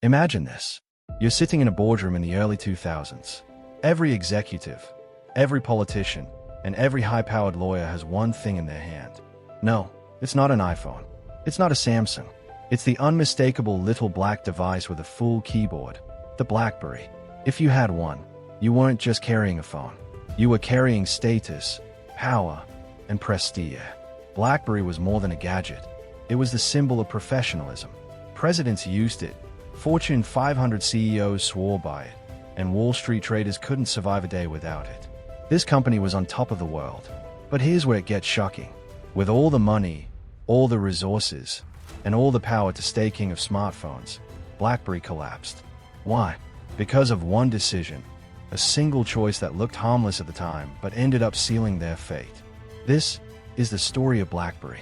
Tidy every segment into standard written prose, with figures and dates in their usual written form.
Imagine this. You're sitting in a boardroom in the early 2000s. Every executive, every politician, and every high-powered lawyer has one thing in their hand. No, it's not an iPhone. It's not a Samsung. It's the unmistakable little black device with a full keyboard, the BlackBerry. If you had one, you weren't just carrying a phone. You were carrying status, power, and prestige. BlackBerry was more than a gadget. It was the symbol of professionalism. Presidents used it, Fortune 500 CEOs swore by it, and Wall Street traders couldn't survive a day without it. This company was on top of the world. But here's where it gets shocking. With all the money, all the resources, and all the power to stay king of smartphones, BlackBerry collapsed. Why? Because of one decision, a single choice that looked harmless at the time but ended up sealing their fate. This is the story of BlackBerry.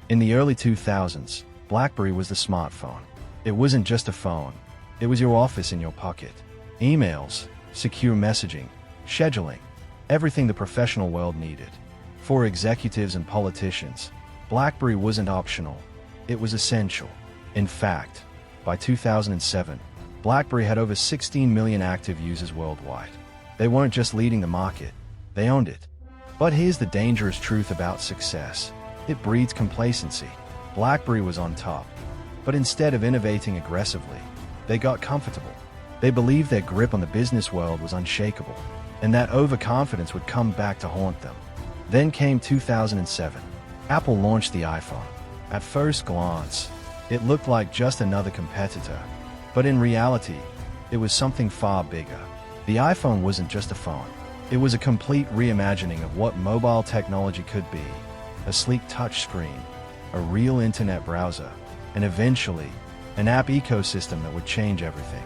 In the early 2000s, BlackBerry was the smartphone. It wasn't just a phone. It was your office in your pocket. Emails, secure messaging, scheduling, everything the professional world needed. For executives and politicians, BlackBerry wasn't optional. It was essential. In fact, by 2007, BlackBerry had over 16 million active users worldwide. They weren't just leading the market, they owned it. But here's the dangerous truth about success. It breeds complacency. BlackBerry was on top, but instead of innovating aggressively, they got comfortable. They believed their grip on the business world was unshakable, and that overconfidence would come back to haunt them. Then came 2007. Apple launched the iPhone. At first glance, it looked like just another competitor, but in reality, it was something far bigger. The iPhone wasn't just a phone. It was a complete reimagining of what mobile technology could be. A sleek touchscreen, a real internet browser, and eventually, an app ecosystem that would change everything.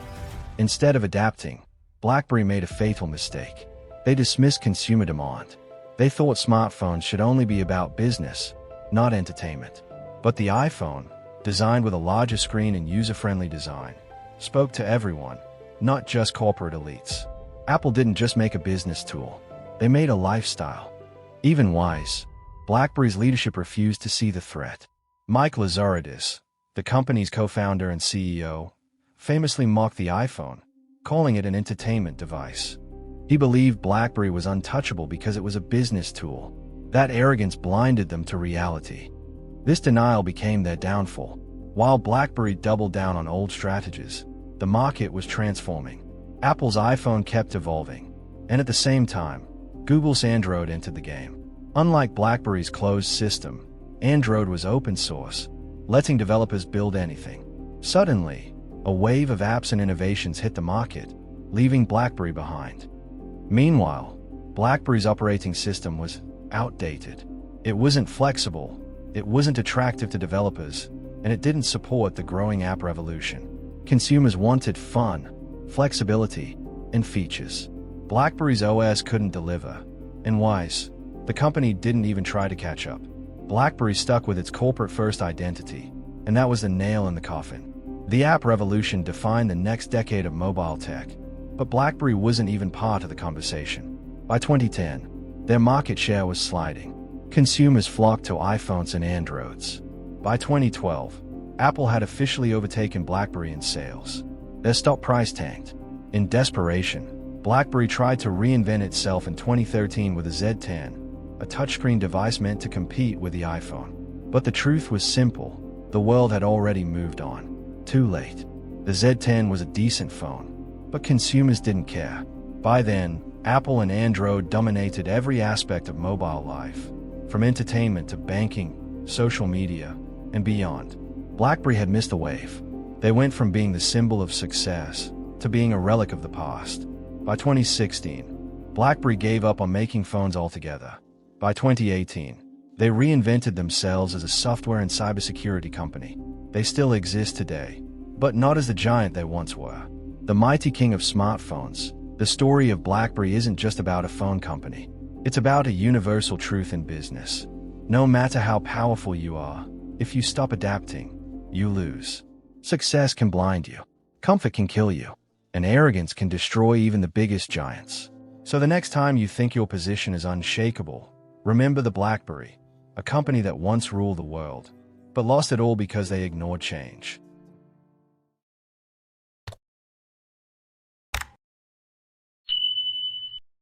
Instead of adapting, BlackBerry made a fatal mistake. They dismissed consumer demand. They thought smartphones should only be about business, not entertainment. But the iPhone, designed with a larger screen and user-friendly design, spoke to everyone, not just corporate elites. Apple didn't just make a business tool. They made a lifestyle. Even wise, BlackBerry's leadership refused to see the threat. Mike Lazaridis, the company's co-founder and CEO, famously mocked the iPhone, calling it an entertainment device. He believed BlackBerry was untouchable because it was a business tool. That arrogance blinded them to reality. This denial became their downfall. While BlackBerry doubled down on old strategies, the market was transforming. Apple's iPhone kept evolving, and at the same time, Google's Android entered the game. Unlike BlackBerry's closed system, Android was open source, letting developers build anything. Suddenly, a wave of apps and innovations hit the market, leaving BlackBerry behind. Meanwhile, BlackBerry's operating system was outdated. It wasn't flexible, it wasn't attractive to developers, and it didn't support the growing app revolution. Consumers wanted fun, flexibility, and features. BlackBerry's OS couldn't deliver, and wise, the company didn't even try to catch up. BlackBerry stuck with its corporate-first identity, and that was the nail in the coffin. The app revolution defined the next decade of mobile tech, but BlackBerry wasn't even part of the conversation. By 2010, their market share was sliding. Consumers flocked to iPhones and Androids. By 2012, Apple had officially overtaken BlackBerry in sales. Their stock price tanked. In desperation, BlackBerry tried to reinvent itself in 2013 with the Z10, a touchscreen device meant to compete with the iPhone. But the truth was simple. The world had already moved on. Too late. The Z10 was a decent phone, but consumers didn't care. By then, Apple and Android dominated every aspect of mobile life, from entertainment to banking, social media, and beyond. BlackBerry had missed the wave. They went from being the symbol of success to being a relic of the past. By 2016, BlackBerry gave up on making phones altogether. By 2018, they reinvented themselves as a software and cybersecurity company. They still exist today, but not as the giant they once were. The mighty king of smartphones, the story of BlackBerry isn't just about a phone company. It's about a universal truth in business. No matter how powerful you are, if you stop adapting, you lose. Success can blind you. Comfort can kill you. And arrogance can destroy even the biggest giants. So the next time you think your position is unshakable, remember the BlackBerry, a company that once ruled the world, but lost it all because they ignored change.